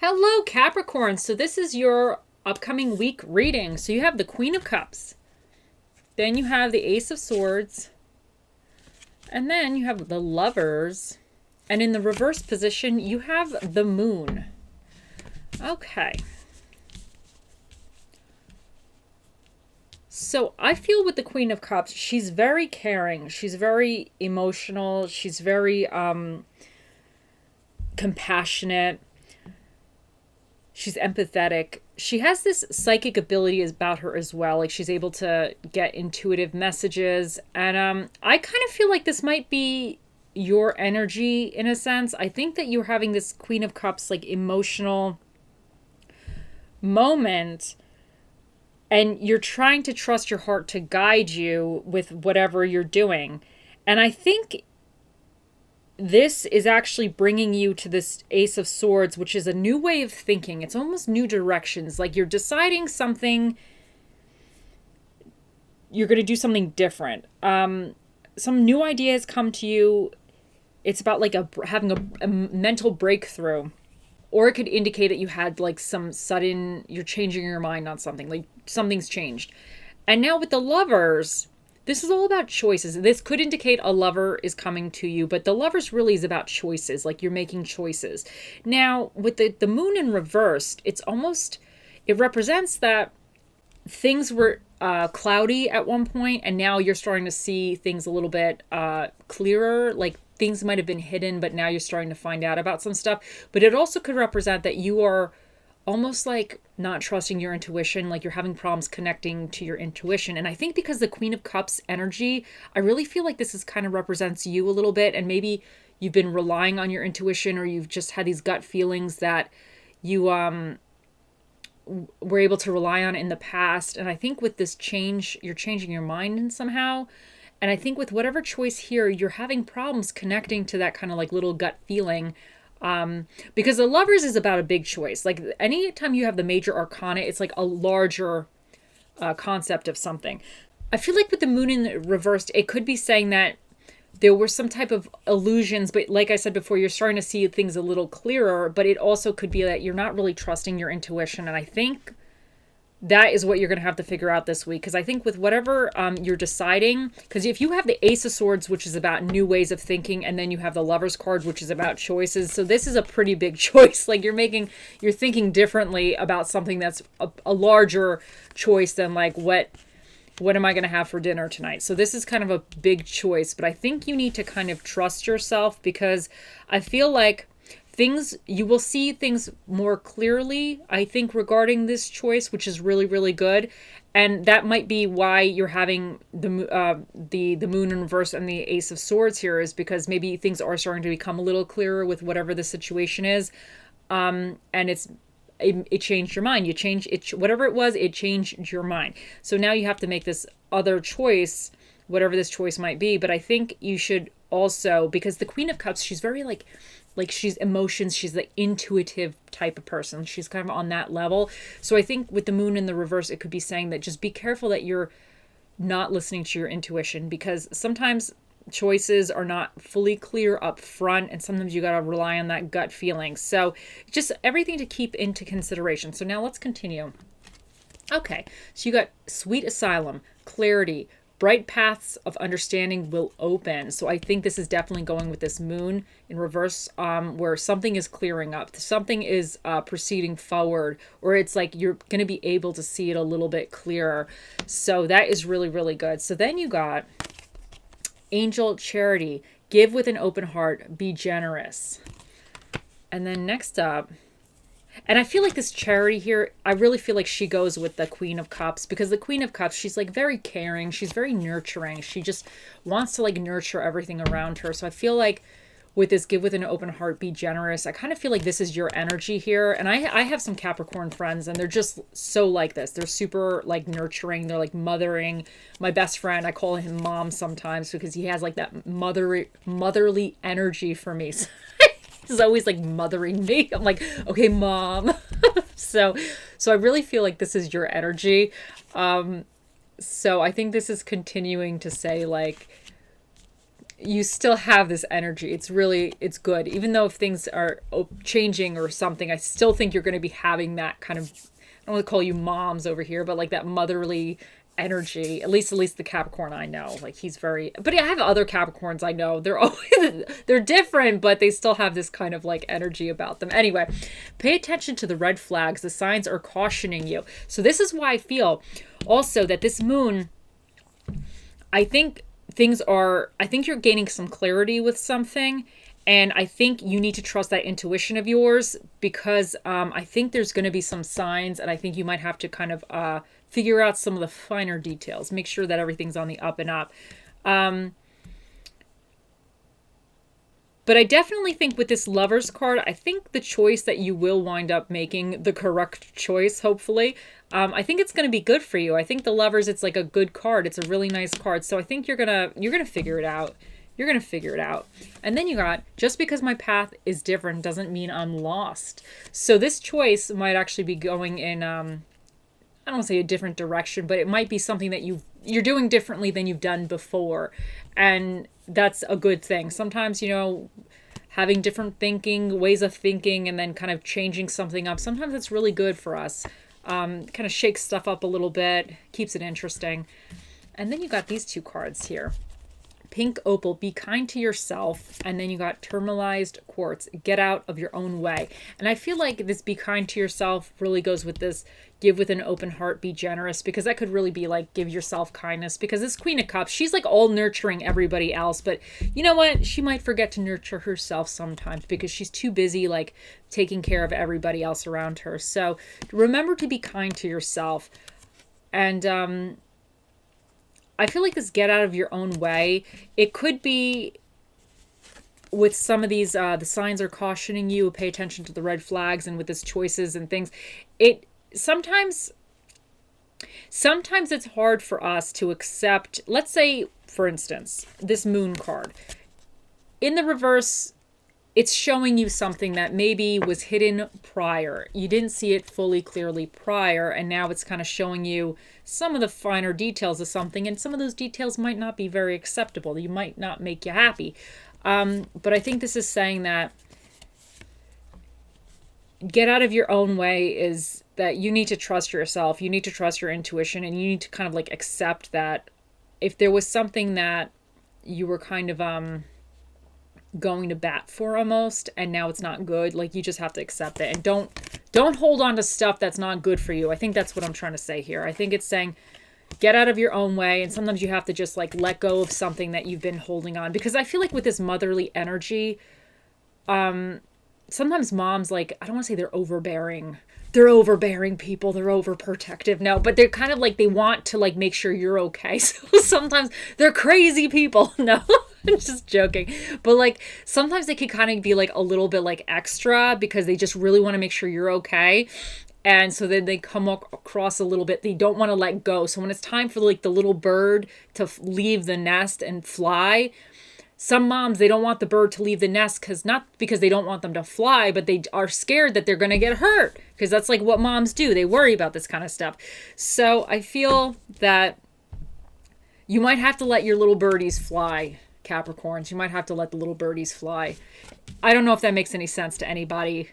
Hello, Capricorn. So this is your upcoming week reading. So you have the Queen of Cups. Then you have the Ace of Swords. And then you have the Lovers. And in the reverse position, you have the Moon. Okay. So I feel with the Queen of Cups, she's very caring. She's very emotional. She's very compassionate. She's empathetic. She has this psychic ability about her as well. Like she's able to get intuitive messages. And I kind of feel like this might be your energy in a sense. I think that you're having this Queen of Cups like emotional moment and you're trying to trust your heart to guide you with whatever you're doing. And I think this is actually bringing you to this Ace of Swords, which is a new way of thinking. It's almost new directions. Like you're deciding something, you're going to do something different. Some new ideas come to you. It's about like having a mental breakthrough. Or it could indicate that you had like some sudden, you're changing your mind on something, like something's changed. And now with the Lovers, this is all about choices. This could indicate a lover is coming to you, but the Lovers really is about choices, like you're making choices. Now, with the Moon in reversed, it represents that things were cloudy at one point, and now you're starting to see things a little bit clearer, like things might have been hidden, but now you're starting to find out about some stuff. But it also could represent that you are almost like not trusting your intuition, like you're having problems connecting to your intuition. And I think because the Queen of Cups energy, I really feel like this is kind of represents you a little bit. And maybe you've been relying on your intuition, or you've just had these gut feelings that you were able to rely on in the past. And I think with this change, you're changing your mind somehow. And I think with whatever choice here, you're having problems connecting to that kind of like little gut feeling. Because the Lovers is about a big choice. Like anytime you have the major arcana, it's like a larger concept of something. I feel like with the Moon in reversed, it could be saying that there were some type of illusions, but like I said before, you're starting to see things a little clearer, but it also could be that you're not really trusting your intuition. And I think that is what you're going to have to figure out this week. Because I think with whatever you're deciding, because if you have the Ace of Swords, which is about new ways of thinking, and then you have the Lovers card, which is about choices. So this is a pretty big choice. Like you're thinking differently about something that's a larger choice than like, what am I going to have for dinner tonight? So this is kind of a big choice, but I think you need to kind of trust yourself, because I feel like you will see things more clearly, I think, regarding this choice, which is really, really good. And that might be why you're having the Moon in reverse and the Ace of Swords here, is because maybe things are starting to become a little clearer with whatever the situation is. And it changed your mind. You changed it, whatever it was, it changed your mind. So now you have to make this other choice, whatever this choice might be. But I think you should also, because the Queen of Cups, she's very like she's emotions, she's the intuitive type of person. She's kind of on that level. So I think with the Moon in the reverse, it could be saying that just be careful that you're not listening to your intuition, because sometimes choices are not fully clear up front, and sometimes you got to rely on that gut feeling. So just everything to keep into consideration. So now let's continue. Okay, so you got sweet asylum, clarity, bright paths of understanding will open. So I think this is definitely going with this Moon in reverse, where something is clearing up, something is proceeding forward, or it's like you're going to be able to see it a little bit clearer. So that is really, really good. So then you got Angel Charity, give with an open heart, be generous. And then next up, and I feel like this Charity here, I really feel like she goes with the Queen of Cups, because the Queen of Cups, she's like very caring. She's very nurturing. She just wants to like nurture everything around her. So I feel like with this give with an open heart, be generous, I kind of feel like this is your energy here. And I have some Capricorn friends, and they're just so like this. They're super like nurturing. They're like mothering. My best friend, I call him Mom sometimes, because he has like that motherly energy for me. He's always like mothering me. I'm like, okay, Mom. So I really feel like this is your energy. So I think this is continuing to say like, you still have this energy. It's good. Even though if things are changing or something, I still think you're going to be having that kind of, I don't want to call you moms over here, but like that motherly energy. At least the Capricorn I know. Like he's very, but I have other Capricorns I know. They're always, they're different, but they still have this kind of like energy about them. Anyway, pay attention to the red flags. The signs are cautioning you. So this is why I feel also that this moon, I think you're gaining some clarity with something. And I think you need to trust that intuition of yours because I think there's going to be some signs and I think you might have to kind of figure out some of the finer details. Make sure that everything's on the up and up. But I definitely think with this Lovers card, I think the choice that you will wind up making, the correct choice, hopefully, I think it's going to be good for you. I think the Lovers, it's like a good card. It's a really nice card. So I think you're gonna figure it out. You're going to figure it out. And then you got, just because my path is different doesn't mean I'm lost. So this choice might actually be going in, I don't want to say a different direction, but it might be something that you're doing differently than you've done before. And that's a good thing. Sometimes, having different ways of thinking and then kind of changing something up, sometimes it's really good for us. Kind of shakes stuff up a little bit, keeps it interesting. And then you got these two cards here. Pink opal, be kind to yourself. And then you got tourmalinized quartz, get out of your own way. And I feel like this be kind to yourself really goes with this give with an open heart, be generous, because that could really be like give yourself kindness, because this Queen of Cups, she's like all nurturing everybody else, but you know what? She might forget to nurture herself sometimes because she's too busy like taking care of everybody else around her. So remember to be kind to yourself. And I feel like this get out of your own way, it could be with some of these, the signs are cautioning you, pay attention to the red flags, and with this choices and things, sometimes it's hard for us to accept, let's say, for instance, this moon card. In the reverse, it's showing you something that maybe was hidden prior. You didn't see it fully clearly prior, and now it's kind of showing you some of the finer details of something, and some of those details might not be very acceptable. You might not make you happy. But I think this is saying that get out of your own way is that you need to trust yourself. You need to trust your intuition, and you need to kind of like accept that if there was something that you were kind of going to bat for almost, and now it's not good, like you just have to accept it, and don't hold on to stuff that's not good for you. I think that's what I'm trying to say here. I think it's saying get out of your own way, and sometimes you have to just like let go of something that you've been holding on, because I feel like with this motherly energy, sometimes moms, like, I don't want to say they're overbearing. They're overbearing people. They're overprotective. No, but they're kind of like, they want to like make sure you're okay. So sometimes they're crazy people. No, I'm just joking. But like, sometimes they can kind of be like a little bit like extra because they just really want to make sure you're okay. And so then they come across a little bit, they don't want to let go. So when it's time for like the little bird to leave the nest and fly, some moms, they don't want the bird to leave the nest not because they don't want them to fly, but they are scared that they're going to get hurt, because that's like what moms do. They worry about this kind of stuff. So I feel that you might have to let your little birdies fly, Capricorns. You might have to let the little birdies fly. I don't know if that makes any sense to anybody,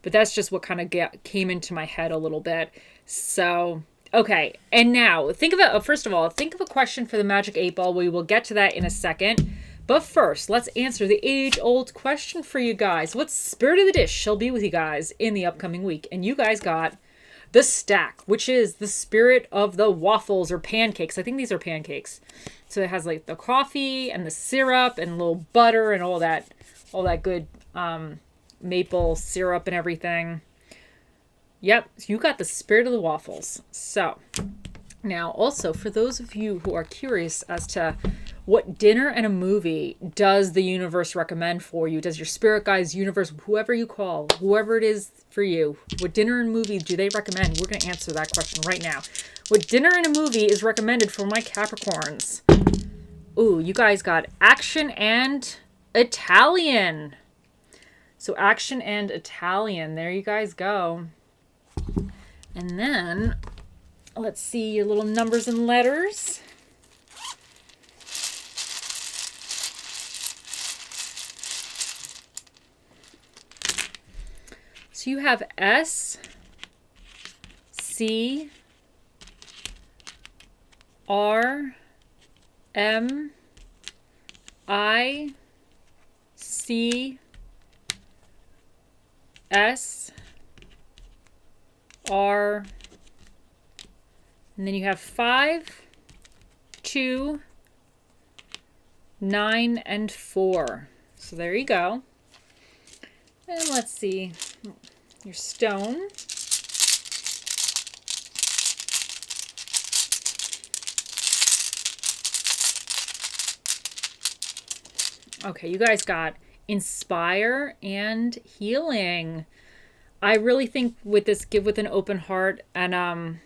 but that's just what kind of came into my head a little bit. So, okay. And now think of it. First of all, think of a question for the Magic 8 Ball. We will get to that in a second. But first, let's answer the age-old question for you guys. What spirit of the dish shall be with you guys in the upcoming week? And you guys got the stack, which is the spirit of the waffles or pancakes. I think these are pancakes. So it has like the coffee and the syrup and a little butter and all that good maple syrup and everything. Yep, you got the spirit of the waffles. So now also, for those of you who are curious as to what dinner and a movie does the universe recommend for you, does your spirit guides, universe, whoever you call, whoever it is for you, what dinner and movie do they recommend? We're going to answer that question right now. What dinner and a movie is recommended for my Capricorns? Ooh, you guys got action and Italian. So action and Italian. There you guys go. And then let's see your little numbers and letters. So you have S, C, R, M, I, C, S, R, and then you have 5, 2, 9, and 4. So there you go. And let's see your stone. Okay, you guys got inspire and healing. I really think with this, give with an open heart and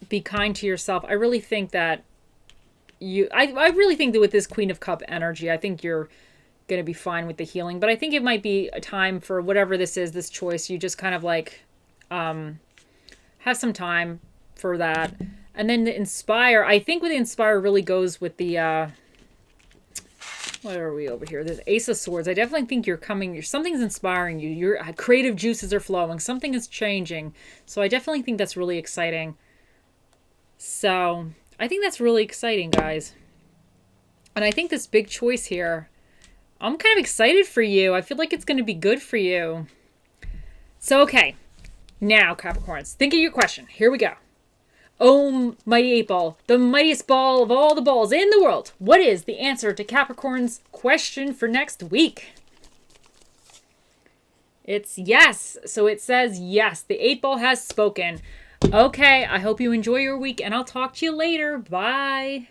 be kind to yourself. I really think that I really think that with this Queen of Cup energy, I think you're going to be fine with the healing. But I think it might be a time for whatever this is, this choice. You just kind of like have some time for that. And then the inspire, I think with the inspire really goes with the what are we over here? The Ace of Swords. I definitely think something's inspiring you. Your creative juices are flowing. Something is changing. So I definitely think that's really exciting. So I think that's really exciting, guys. And I think this big choice here, I'm kind of excited for you. I feel like it's going to be good for you. So, okay. Now, Capricorns, think of your question. Here we go. Oh, mighty 8 ball, the mightiest ball of all the balls in the world. What is the answer to Capricorn's question for next week? It's yes. So it says yes. The 8 ball has spoken. Okay, I hope you enjoy your week, and I'll talk to you later. Bye.